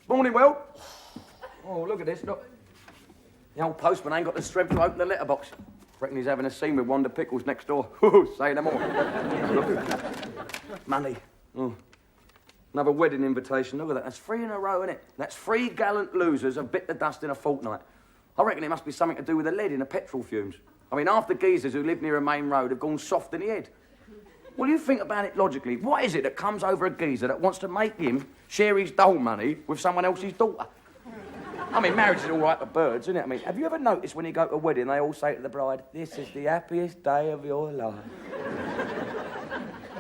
Morning, Will. Oh, look at this, look. The old postman ain't got the strength to open the letterbox. Reckon he's having a scene with Wanda Pickles next door. Say no more. Money. Oh. Another wedding invitation. Look at that. That's 3 in a row, isn't it? That's 3 gallant losers have bit the dust in a fortnight. I reckon it must be something to do with the lead in the petrol fumes. I mean, half the geezers who live near a main road have gone soft in the head. Well, you think about it logically. What is it that comes over a geezer that wants to make him share his dole money with someone else's daughter? I mean, marriage is all right for birds, isn't it? I mean, have you ever noticed when you go to a wedding, they all say to the bride, "This is the happiest day of your life."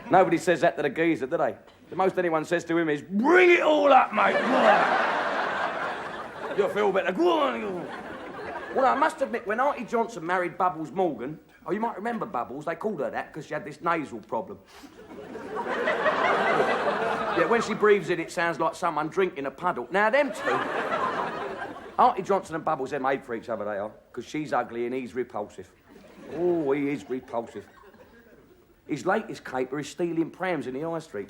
Nobody says that to the geezer, do they? The most anyone says to him is, "Bring it all up, mate." You'll feel better. Go on. Well, I must admit, when Auntie Johnson married Bubbles Morgan, oh, you might remember Bubbles, they called her that because she had this nasal problem. Yeah, when she breathes in, it sounds like someone drinking a puddle. Now, them two, Auntie Johnson and Bubbles, they're made for each other, they are, because she's ugly and he's repulsive. Oh, he is repulsive. His latest caper is stealing prams in the high street.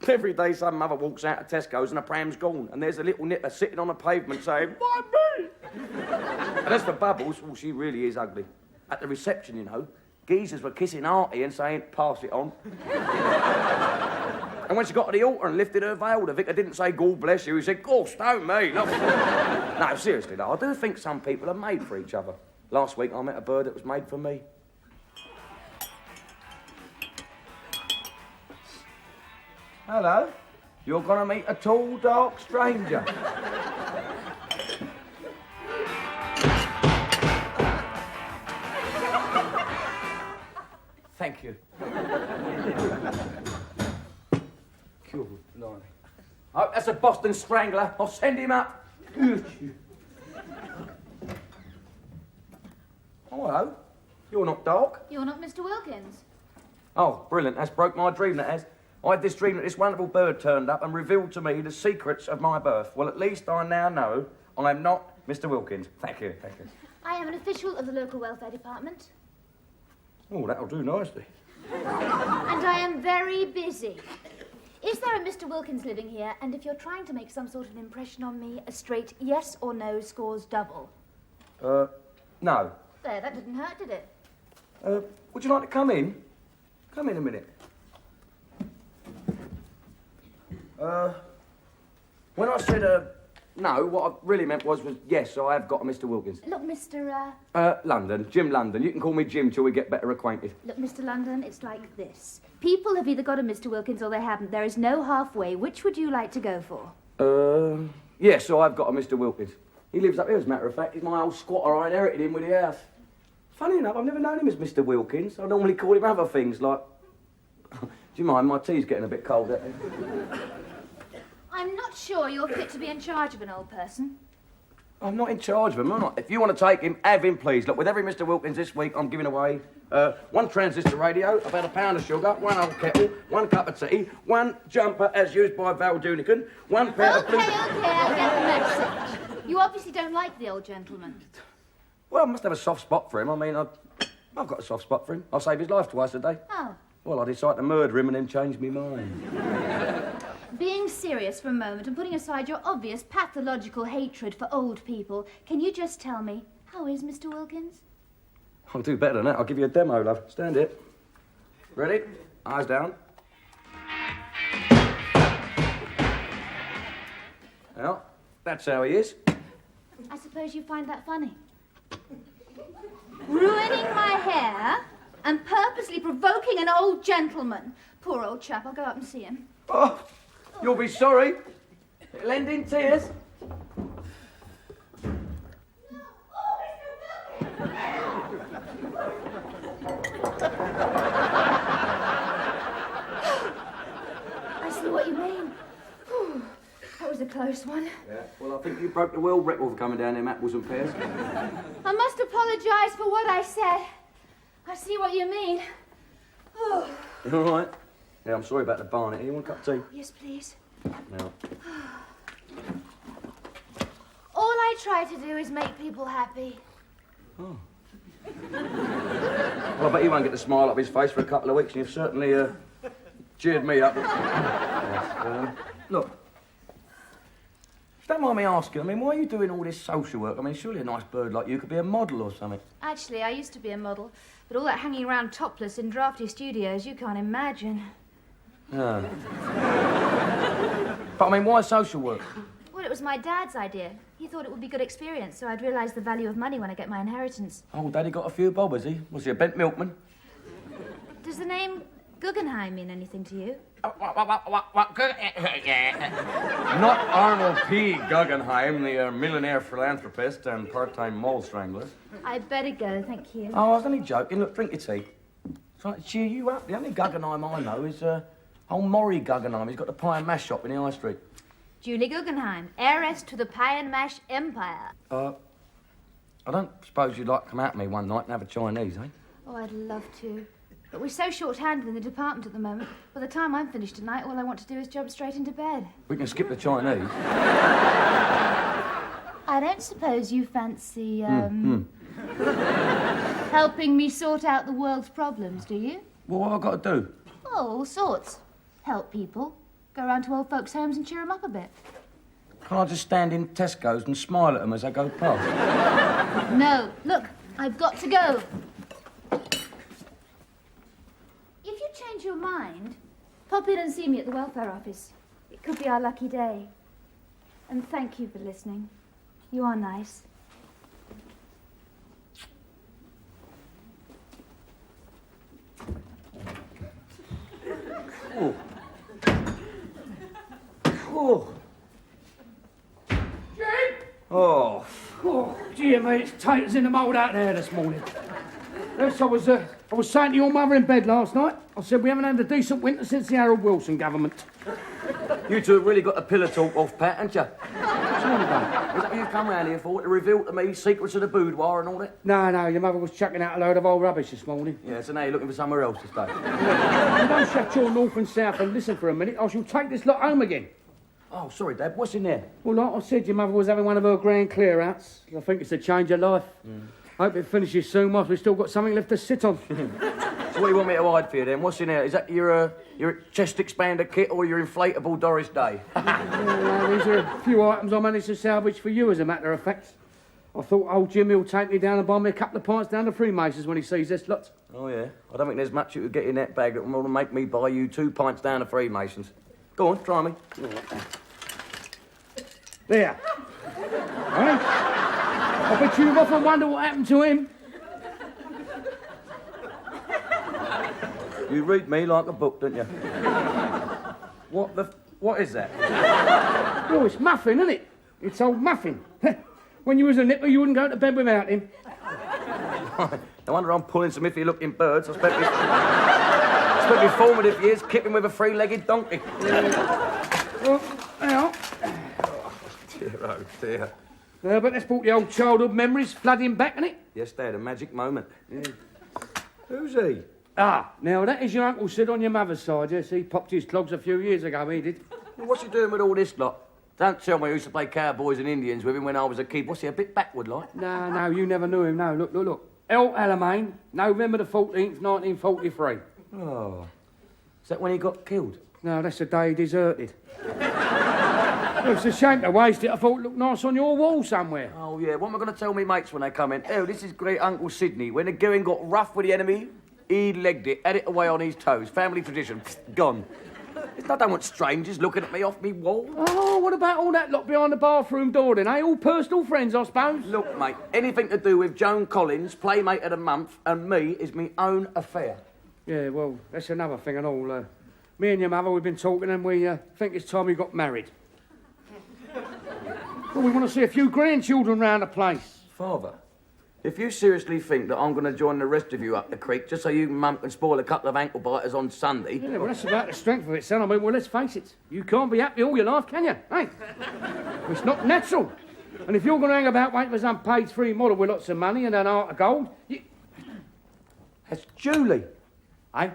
Every day some mother walks out of Tesco's and a pram's gone, and there's a little nipper sitting on the pavement saying, "Why me?" And as for Bubbles, well, she really is ugly. At the reception, you know, geezers were kissing Auntie and saying, "Pass it on." And when she got to the altar and lifted her veil, the vicar didn't say, "God bless you," he said, "Gosh, don't me." No, seriously, though, I do think some people are made for each other. Last week, I met a bird that was made for me. Hello. You're going to meet a tall, dark stranger. Thank you. Good blimey. Oh, that's a Boston Strangler. I'll send him up. Oh, hello. You're not dark. You're not Mr. Wilkins. Oh, brilliant. That's broke my dream, that has. I had this dream that this wonderful bird turned up and revealed to me the secrets of my birth. Well, at least I now know I'm not Mr. Wilkins. Thank you, thank you. I am an official of the local welfare department. Oh, that'll do nicely. And I am very busy. Is there a Mr. Wilkins living here? And if you're trying to make some sort of impression on me, a straight yes or no scores double. No. There, that didn't hurt, did it? Would you like to come in? Come in a minute. When I said, no, what I really meant was yes, I have got a Mr. Wilkins. Look, Mr. London, Jim London. You can call me Jim till we get better acquainted. Look, Mr. London, it's like this. People have either got a Mr. Wilkins or they haven't. There is no halfway. Which would you like to go for? Yes, so I've got a Mr. Wilkins. He lives up here, as a matter of fact. He's my old squatter. I inherited him with the house. Funny enough, I've never known him as Mr. Wilkins. I normally call him other things, like... Do you mind? My tea's getting a bit cold. I'm not sure you're fit to be in charge of an old person. I'm not in charge of him, am I? If you want to take him, have him, please. Look, with every Mr. Wilkins this week, I'm giving away 1 transistor radio, about a pound of sugar, 1 old kettle, 1 cup of tea, 1 jumper as used by Val Dunican, 1 pair of blue... Okay, I get the message. You obviously don't like the old gentleman. Well, I must have a soft spot for him. I mean, I've got a soft spot for him. I save his life twice a day. Oh. Well, I decide to murder him and then change my mind. Being serious for a moment and putting aside your obvious pathological hatred for old people, can you just tell me, how is Mr. Wilkins? I'll do better than that. I'll give you a demo, love. Stand it. Ready? Eyes down. Well, that's how he is. I suppose you find that funny. Ruining my hair and purposely provoking an old gentleman. Poor old chap. I'll go up and see him. Oh, you'll be sorry. It'll end in tears. I see what you mean. Whew, that was a close one. Yeah, well, I think you broke the world record for coming down them apples and pears. I must apologise for what I said. I see what you mean. Oh. You all right? Yeah, I'm sorry about the barnet. You want a cup of tea? Yes, please. No. All I try to do is make people happy. Oh. Well, I bet he won't get the smile up his face for a couple of weeks, and you've certainly cheered me up. Yes, look. don't mind me asking, I mean, why are you doing all this social work? I mean, surely a nice bird like you could be a model or something. Actually, I used to be a model, but all that hanging around topless in drafty studios, you can't imagine. Yeah. But, I mean, why social work? Well, it was my dad's idea. He thought it would be good experience, so I'd realise the value of money when I get my inheritance. Oh, Daddy got a few bob, has he? Was he a bent milkman? Does the name Guggenheim mean anything to you? Not Arnold P. Guggenheim, the millionaire philanthropist and part-time mole strangler. I'd better go, thank you. Oh, I was only joking. Look, drink your tea. Trying to cheer you up. The only Guggenheim I know is old Maury Guggenheim. He's got the pie and mash shop in the high street. Julie Guggenheim, heiress to the pie and mash empire. I don't suppose you'd like to come out with me one night and have a Chinese, eh? Oh, I'd love to. But we're so short-handed in the department at the moment. By the time I'm finished tonight, all I want to do is jump straight into bed. We can skip the Chinese. I don't suppose you fancy, helping me sort out the world's problems, do you? Well, what have I got to do? Oh, all sorts. Help people. Go around to old folks' homes and cheer them up a bit. Can't I just stand in Tesco's and smile at them as they go past? No. Look, I've got to go. If you change your mind, pop in and see me at the welfare office. It could be our lucky day. And thank you for listening. You are nice. Oh. Oh. Oh. Oh, dear me, it's tight as in the mould out there this morning. Yes, I was saying to your mother in bed last night. I said we haven't had a decent winter since the Harold Wilson government. You two have really got a pillar talk off, Pat, haven't you? What's wrong about? Is that what you've come round here for? To reveal to me secrets of the boudoir and all that? No, your mother was chucking out a load of old rubbish this morning. Yeah, so now you're looking for somewhere else to stay. You don't shut your north and south and listen for a minute. I shall take this lot home again. Oh, sorry, Dad. What's in there? Well, like I said, your mother was having one of her grand clear-outs. I think it's a change of life. Hope it finishes soon whilst we've still got something left to sit on. So what do you want me to hide for you then? What's in there? Is that your chest expander kit or your inflatable Doris Day? These are a few items I managed to salvage for you, as a matter of fact. I thought old Jimmy will take me down and buy me a couple of pints down to Freemasons when he sees this lot. Oh, yeah? I don't think there's much you could get in that bag that will make me buy you 2 pints down to Freemasons. Go on, try me. There. Right? I bet you've often wondered what happened to him. You read me like a book, don't you? What is that? Oh, it's Muffin, isn't it? It's old Muffin. When you was a nipper, you wouldn't go to bed without him. No wonder I'm pulling some iffy-looking birds. I spent my formative years kipping with a 3-legged donkey. Well, now. Dear, oh dear. But that's brought the old childhood memories flooding back, isn't it? Yes, Dad, a magic moment. Yeah. Who's he? Ah, now that is your Uncle Sid on your mother's side, yes? He popped his clogs a few years ago, he did. Well, what's he doing with all this lot? Don't tell me he used to play cowboys and Indians with him when I was a kid. What's he, a bit backward like? No, you never knew him, no. Look. El Alamein, November the 14th, 1943. Oh. Is that when he got killed? No, that's the day he deserted. Well, it's a shame to waste it. I thought it looked nice on your wall somewhere. Oh, yeah. What am I going to tell me mates when they come in? Oh, this is great Uncle Sidney. When the going got rough with the enemy, he legged it, had it away on his toes. Family tradition. Gone. I don't want strangers looking at me off me wall. Oh, what about all that lot behind the bathroom door then, eh? All personal friends, I suppose? Look, mate, anything to do with Joan Collins, Playmate of the Month, and me is me own affair. Yeah, well, that's another thing and all. Me and your mother, we've been talking and we think it's time we got married. Well, we want to see a few grandchildren round the place. Father, if you seriously think that I'm going to join the rest of you up the creek just so you and Mum can spoil a couple of ankle biters on Sunday... Yeah, well, that's about the strength of it, son. I mean, well, let's face it. You can't be happy all your life, can you? Hey? It's not natural. And if you're going to hang about waiting for some page-3 model with lots of money and an heart of gold... That's Julie. Hey?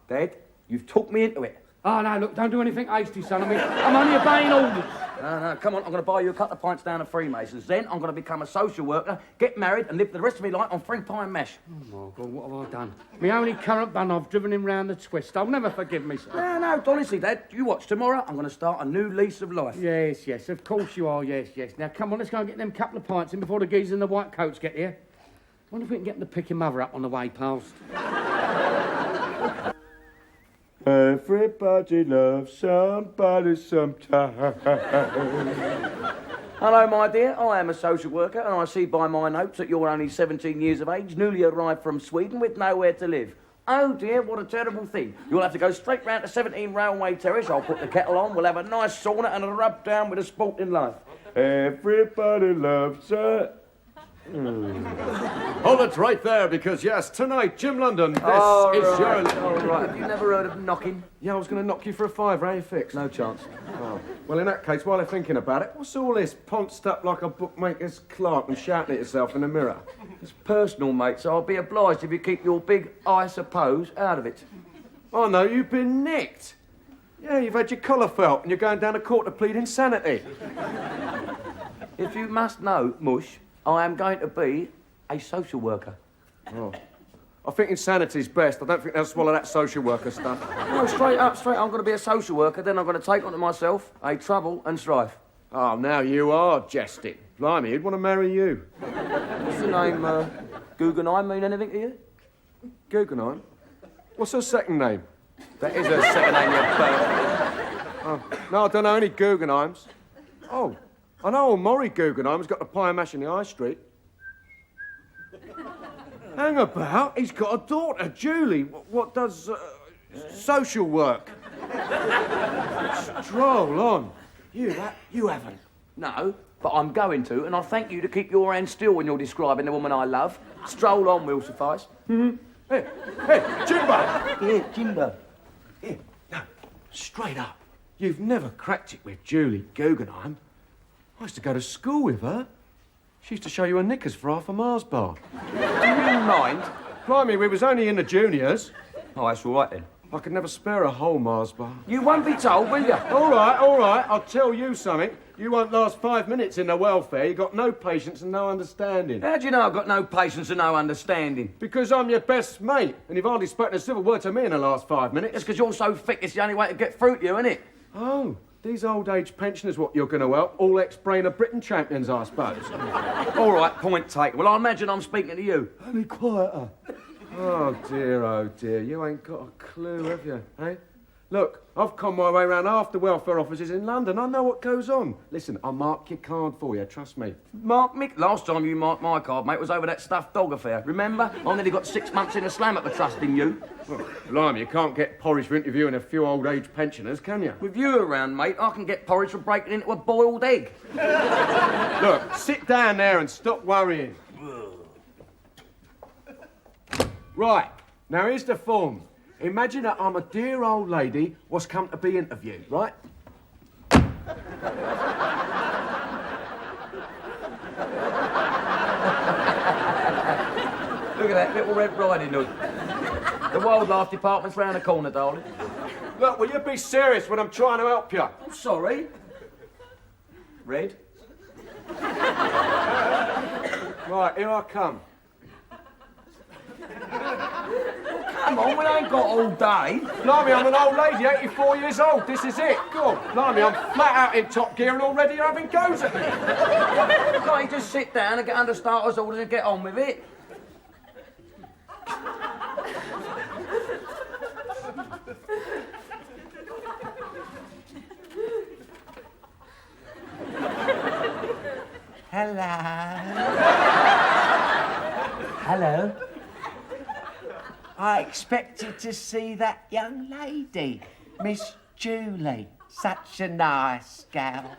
Dad, you've talked me into it. Oh, no, look, don't do anything hasty, son. I'm only obeying orders. No, come on, I'm going to buy you a couple of pints down at Freemasons. Then I'm going to become a social worker, get married, and live the rest of my life on 3 pie and mash. Oh, my God, what have I done? My only current bun, I've driven him round the twist. I'll never forgive myself. No, honestly, Dad, you watch tomorrow. I'm going to start a new lease of life. Yes, of course you are, yes. Now, come on, let's go and get them couple of pints in before the geezers in the white coats get here. Wonder if we can get them to pick your mother up on the way past. Everybody loves somebody sometime. Hello, my dear. I am a social worker, and I see by my notes that you're only 17 years of age, newly arrived from Sweden with nowhere to live. Oh, dear, what a terrible thing. You'll have to go straight round to 17 Railway Terrace. I'll put the kettle on. We'll have a nice sauna and a rub down with a sporting life. Everybody loves her. Hold it right there, because yes, tonight, Jim London, this is your... All right. Have you never heard of knocking? Yeah, I was going to knock you for a fiver, eh, fixed? No chance. Oh. Well, in that case, while I'm thinking about it, what's all this ponced up like a bookmaker's clerk and shouting at yourself in the mirror? It's personal, mate, so I'll be obliged if you keep your big I suppose out of it. Oh, no, you've been nicked. Yeah, you've had your collar felt and you're going down to court to plead insanity. If you must know, Mush, I am going to be a social worker. Oh. I think insanity's best. I don't think they'll swallow that social worker stuff. No, straight up. I'm going to be a social worker, then I'm going to take onto myself a trouble and strife. Oh, now you are jesting. Blimey, he'd want to marry you. What's the name, Guggenheim mean anything to you? Guggenheim? What's her second name? That is her second name, you bird. Oh, no, I don't know any Guggenheims. Oh, I know old Maury Guggenheim's got the pie and mash in the High Street. Hang about, he's got a daughter, Julie. What does social work? Stroll on. You haven't. No, but I'm going to, and I thank you to keep your hand still when you're describing the woman I love. Stroll on will suffice. Hey, Jimbo! Yeah, Jimbo. Here, no, straight up. You've never cracked it with Julie Guggenheim. I used to go to school with her. She used to show you her knickers for half a Mars bar. Do you mind? Blimey, we was only in the juniors. Oh, that's all right then. I could never spare a whole Mars bar. You won't be told, will you? All right. I'll tell you something. You won't last 5 minutes in the welfare. You got no patience and no understanding. How do you know I've got no patience and no understanding? Because I'm your best mate, and you've hardly spoken a civil word to me in the last 5 minutes. It's because you're so thick, it's the only way to get through to you, isn't it? Oh, these old age pensioners what you're going to help, all ex-Brain of Britain champions, I suppose. All right, point taken. Well, I imagine I'm speaking to you. Be quieter. Oh, dear, you ain't got a clue, have you, eh? Look, I've come my way round half the welfare offices in London. I know what goes on. Listen, I'll mark your card for you, trust me. Mark Mick. Last time you marked my card, mate, was over that stuffed dog affair. Remember? I nearly got 6 months in a slam for trusting you. Well, blimey, you can't get porridge for interviewing a few old age pensioners, can you? With you around, mate, I can get porridge for breaking into a boiled egg. Look, sit down there and stop worrying. Right, now here's the form. Imagine that I'm a dear old lady what's come to be interviewed, right? Look at that little Red Riding Hood. The wildlife department's round the corner, darling. Look, will you be serious when I'm trying to help you? I'm sorry. Red? Right, here I come. Come on, we ain't got all day. Blimey, I'm an old lady, 84 years old. This is it. God, blimey, I'm flat out in top gear and already you're having goes at me. Can't you just sit down and get under starters orders and get on with it? Hello. I expected to see that young lady, Miss Julie. Such a nice gal.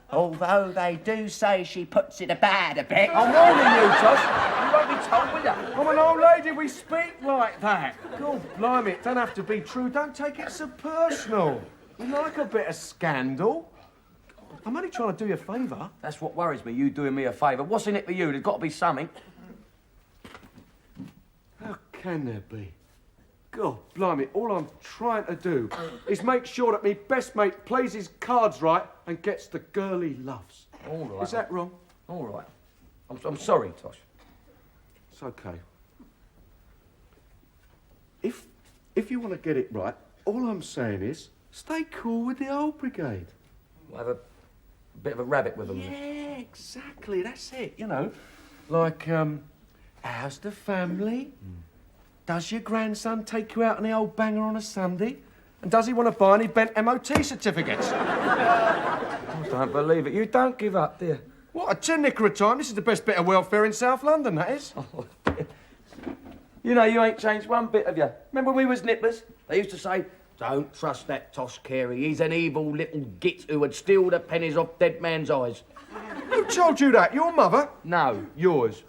Although they do say she puts it about a bit. I'm warning you, Josh. You won't be told, will you? I'm an old lady, we speak like that. God, blimey, it don't have to be true. Don't take it so personal. We like a bit of scandal. I'm only trying to do you a favour. That's what worries me, you doing me a favour. What's in it for you? There's got to be something. How can there be? God, blimey, all I'm trying to do is make sure that me best mate plays his cards right and gets the girl he loves. All right. Is that wrong? All right. I'm sorry, Tosh. It's okay. If you want to get it right, all I'm saying is stay cool with the old brigade. We'll have a bit of a rabbit with them. Yeah, exactly. That's it. You know, like, how's the family? Does your grandson take you out on the old banger on a Sunday? And does he want to buy any bent MOT certificates? I don't believe it. You don't give up, dear. What, a 10 knicker a time? This is the best bit of welfare in South London, that is. Oh, dear. You know, you ain't changed one bit, have you? Remember when we was nipplers? They used to say, don't trust that Tosh Carey. He's an evil little git who would steal the pennies off dead man's eyes. Who told you that? Your mother? No, yours.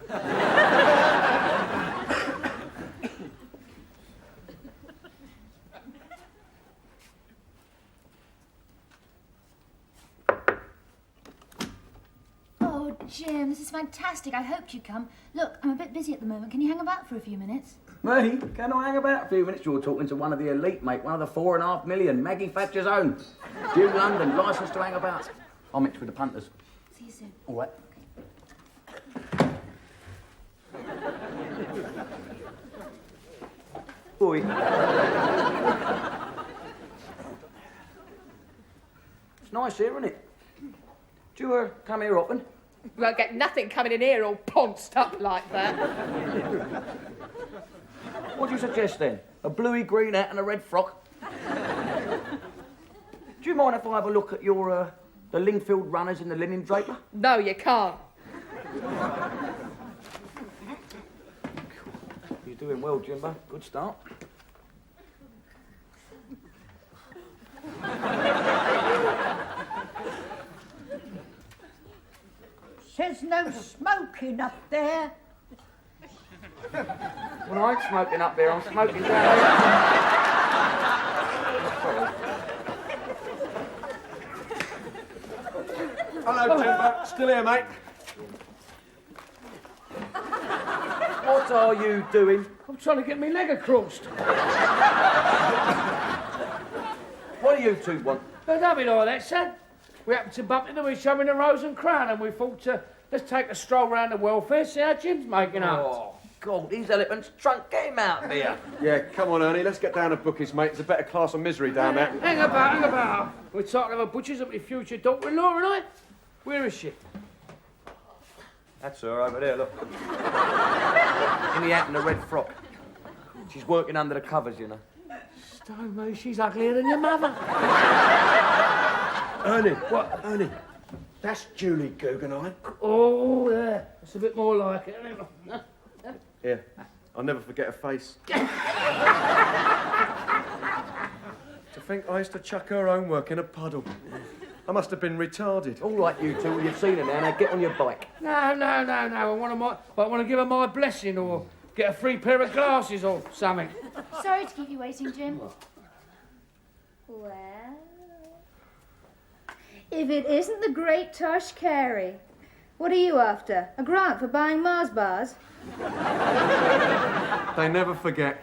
Oh, Jim, this is fantastic. I hoped you'd come. Look, I'm a bit busy at the moment. Can you hang about for a few minutes? Me? Can I hang about a few minutes? You're talking to one of the elite, mate. One of the 4.5 million. Maggie Thatcher's own. Jim London, licensed to hang about. I'll mix with the punters. See you soon. All right. Boy. It's nice here, isn't it? Do you come here often? You won't get nothing coming in here all ponced up like that. What do you suggest then? A bluey green hat and a red frock? Do you mind if I have a look at your, the Lingfield runners in the linen draper? No, you can't. You're doing well, Jimbo. Good start. There's no smoking up there. Well, I ain't smoking up there. I'm smoking down here. Hello, Timber. Still here, mate. What are you doing? I'm trying to get me leg across. What do you two want? Don't be like that, son. We happened to bump into each other in the Rose and Crown and we thought, let's take a stroll round the welfare, see how Jim's making up. Oh, God, these elephants drunk. Get him out of here. Yeah, come on, Ernie. Let's get down to bookies, mate. There's a better class of misery down there. Hang about. We're talking about butchers at my future daughter-in-law, and I. Where is she? That's her over there, look. In the hat and the red frock. She's working under the covers, you know. Stone me, she's uglier than your mother. Ernie. What? Ernie. That's Julie Guggenheim. Oh, yeah. That's a bit more like it, isn't it? Yeah. I'll never forget her face. To think I used to chuck her homework in a puddle. I must have been retarded. All right, you two, you've seen her now get on your bike. No. I want to give her my blessing or get a free pair of glasses or something. Sorry to keep you waiting, Jim. Well, if it isn't the great Tosh Carey, what are you after? A grant for buying Mars bars? They never forget.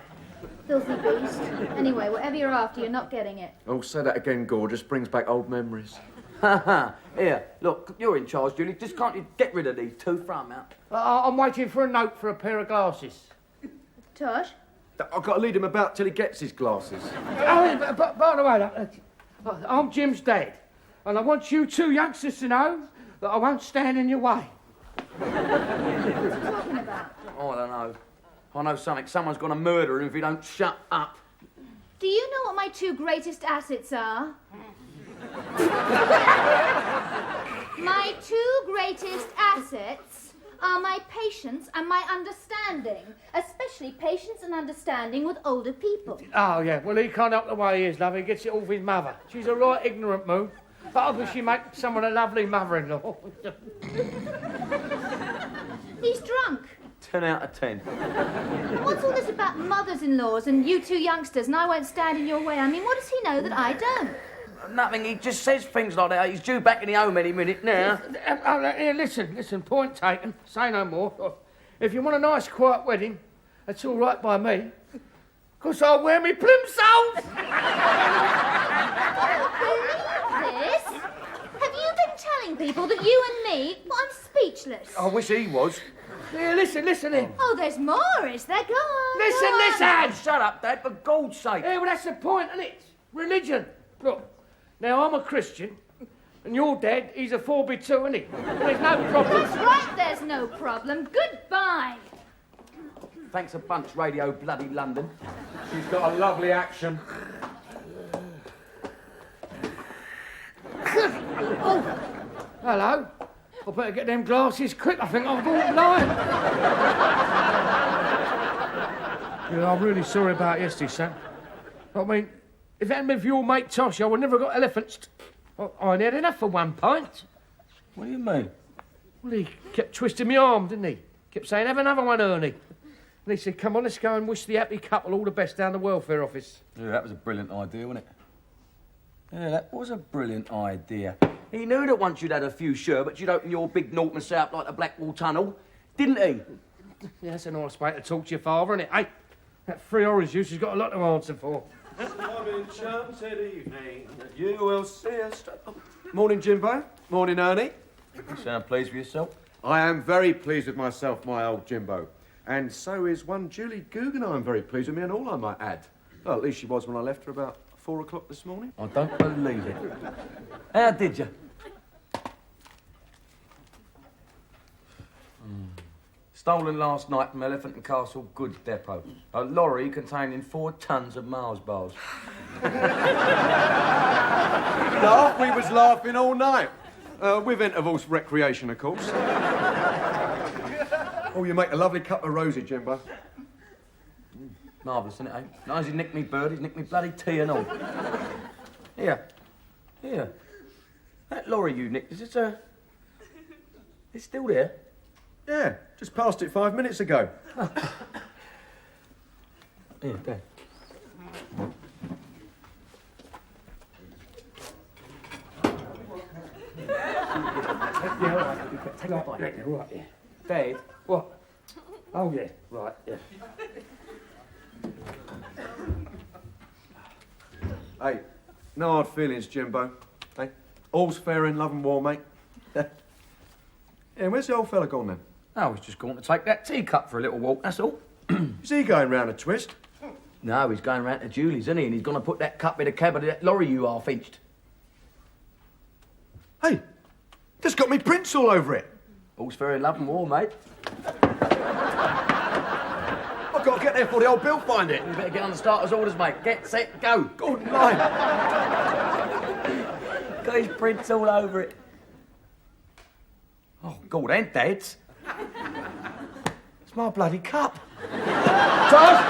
Filthy beast. Anyway, whatever you're after, you're not getting it. Oh, say that again, gorgeous. Brings back old memories. Here, look, you're in charge, Julie. Just can't you get rid of these two? Throw them out. I'm waiting for a note for a pair of glasses. Tosh? I've got to lead him about till he gets his glasses. Oh, but by the way, I'm Jim's dad, and I want you two youngsters to know that I won't stand in your way. What are you talking about? Oh, I don't know. I know something. Someone's going to murder him if he don't shut up. Do you know what my two greatest assets are? My two greatest assets are my patience and my understanding, especially patience and understanding with older people. Oh, yeah, well, he can't help the way he is, love. He gets it all with his mother. She's a right ignorant moo, but obviously she makes someone a lovely mother-in-law. He's drunk. 10 out of 10. What's all this about mothers-in-laws and you two youngsters and I won't stand in your way? I mean, what does he know that I don't? Nothing. He just says things like that. He's due back in the home any minute now. Here, listen, point taken. Say no more. If you want a nice, quiet wedding, that's all right by me. 'Cause I wear me plimsolls. This? Have you been telling people that you and me... Well, I'm speechless. I wish he was. Here, listen here. Oh, there's more, is there? Go on. Listen. Oh, shut up, Dad, for God's sake. Yeah, well, that's the point, isn't it? Religion. Look, now I'm a Christian, and your dad, he's a 4B2, isn't he? There's no problem. That's right, there's no problem. Goodbye. Thanks a bunch, Radio Bloody London. She's got a lovely action. Hello. I better get them glasses quick. I think I've gone blind. Yeah, I'm really sorry about yesterday, Sam. I mean, if it hadn't been for your mate Tosh, I would never have got elephants. I ain't had enough for one pint. What do you mean? Well, he kept twisting my arm, didn't he? Kept saying, have another one, Ernie. And he said, come on, let's go and wish the happy couple all the best down the welfare office. Yeah, that was a brilliant idea, wasn't it? Yeah, that was a brilliant idea. He knew that once you'd had a few sherbets, you'd open your big Norton South like the Blackwall Tunnel, didn't he? Yeah, that's a nice way to talk to your father, isn't it? Hey, that free orange juice has got a lot to answer for. Come enchanted evening, you will see us. Morning, Jimbo. Morning, Ernie. You sound pleased with yourself? I am very pleased with myself, my old Jimbo. And so is one Julie Guggenheim very pleased with me and all, I might add. Well, at least she was when I left her about 4 o'clock this morning. I don't believe it. How did you? Stolen last night from Elephant and Castle Goods Depot. A lorry containing 4 tons of Mars bars. Laugh, we was laughing all night. With intervals for recreation, of course. Oh, you make a lovely cup of rosy, Jimbo. Marvellous, isn't it, eh? Nice, he's nicked me bird, he's nicked me bloody tea and all. Here. That lorry you nicked, is it, it's still there? Yeah, just passed it 5 minutes ago. Here, there. Take a bite. Right, yeah. Dad? What? Oh, yeah, right, yeah. Hey, no hard feelings, Jimbo. Hey, all's fair in love and war, mate. Yeah, where's the old fella gone then? I was just going to take that teacup for a little walk, that's all. Is he going round a twist? No, he's going round to Julie's, isn't he? And he's going to put that cup in the cab of that lorry you half-inched. Hey, that's got me prints all over it. All's fair in love and war, mate. I've got to get there before the old Bill find it. You better get on the starter's orders, mate. Get, set, go. Good night. Got his prints all over it. Oh, God, and Dad's. It's my bloody cup. Tosh!